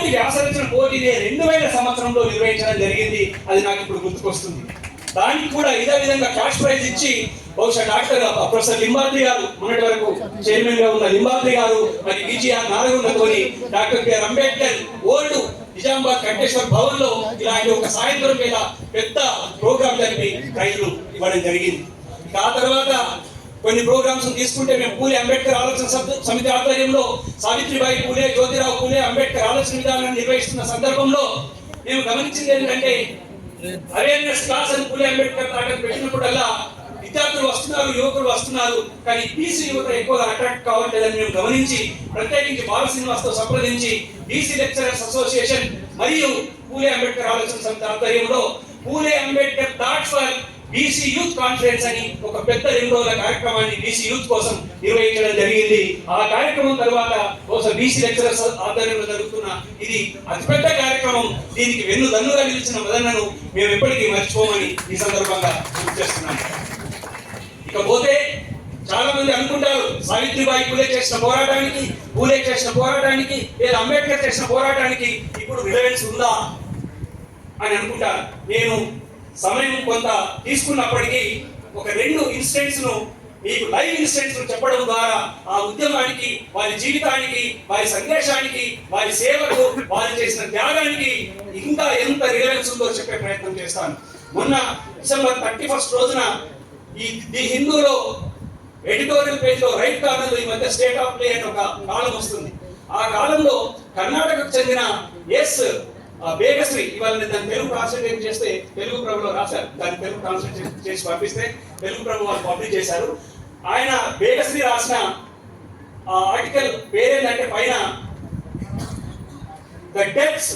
ఇలాంటి వ్యాసరచన పోటీని 2000 సంవత్సరంలో నిర్వహించడం జరిగింది. అది నాకు ఇప్పుడు గుర్తుకొస్తుంది. దానికి కూడా ఇదే విధంగా క్యాష్ ప్రైజ్ ఇచ్చి బహుశా డాక్టర్ ప్రొఫెసర్ లింబాద్రి గారు, మొన్నటి వరకు చైర్మన్ గా ఉన్న లింబాద్రి గారు, మరి విజిఆర్ నారగున్నతోని doctor BR Ambedkar old Nizamabad Kanteshwar Bhavan లో ఇలాంటి ఒక సాయంత్రం మీద పెద్ద ప్రోగ్రాం జరిపి ప్రైజులు ఇవ్వడం జరిగింది. ఆ తర్వాత కొన్ని ప్రోగ్రామ్స్ తీసుకుంటే మేము పూలే అంబేద్కర్ ఆలోచన సమితి ఆధ్వర్యంలో సావిత్రిబాయి పూలే, జ్యోతిరావు పూలే అంబేద్కర్ ఆలోచన విధానాన్ని నిర్వహిస్తున్న సందర్భంలో మేము గమనించింది ఏంటంటే అవేర్నెస్ క్లాస్ అని పూలే అంబేద్కర్ తాకట్టు పెట్టినప్పుడల్లా విద్యార్థులు వస్తున్నారు, యువకులు వస్తున్నారు, కానీ బీసీ యువత ఎక్కువగా అట్రాక్ట్ కావట్లేదని మేము గమనించి ప్రత్యేకించి బాల శ్రీనివాస్తో సంప్రదించి బీసీ లెక్చరర్స్ అసోసియేషన్ మరియు పూలే అంబేద్కర్ ఆలోచన సమితి ఆధ్వర్యంలో Phule Ambedkar thoughts for BC youth conference అని ఒక పెద్ద 2 రోజుల కార్యక్రమాన్ని బీసీ యూత్ కోసం నిర్వహించడం జరిగింది. ఆ కార్యక్రమం తర్వాత బహుశా బీసీ లెక్చరర్స్ ఆధ్వర్యంలో జరుగుతున్న ఇది అతిపెద్ద కార్యక్రమం. దీనికి వెన్నుదన్నుగా నిలిచిన మదన్నను మేము ఎప్పటికీ మర్చిపోమని ఈ సందర్భంగా గుర్తు చేస్తున్నాం. ఇకపోతే చాలా మంది అనుకుంటారు సావిత్రిబాయి పూలే చేసిన పోరాటానికి లేదా అంబేద్కర్ చేసిన పోరాటానికి ఇప్పుడు రిలవెన్స్ ఉందా అని అనుకుంటారు. నేను సమయం కొంత తీసుకున్నప్పటికీ ఒక 2 ఇన్సిడెంట్స్ ను మీకు లైవ్ ఇన్సిడెంట్స్ ను చెప్పడం ద్వారా ఆ ఉద్యమానికి, వారి జీవితానికి, వారి సందేశానికి, వారి సేవకు, వారు చేసిన త్యాగానికి ఇంకా ఎంత రిలవెన్స్ ఉందో చెప్పే ప్రయత్నం చేస్తాను. మొన్న డిసెంబర్ 31 రోజున ఈ ది హిందూలో ఎడిటోరియల్ పేజ్ లో రైట్ కార్నర్ ఈ మధ్య స్టేట్ ఆఫ్ ప్లే అని ఒక కాలం వస్తుంది. ఆ కాలంలో కర్ణాటకకు చెందిన బేగశ్రీ, ఇవాళ దాన్ని తెలుగు ట్రాన్స్లేట్ చేస్తే తెలుగు ప్రభులో రాశారు, దాన్ని తెలుగు ట్రాన్స్లేట్ చేసి పంపిస్తే తెలుగు ప్రభు వాళ్ళు పబ్లిష్ చేశారు. ఆయన బేగశ్రీ రాసిన ఆర్టికల్ పేరేంటంటే పైన ద డెప్స్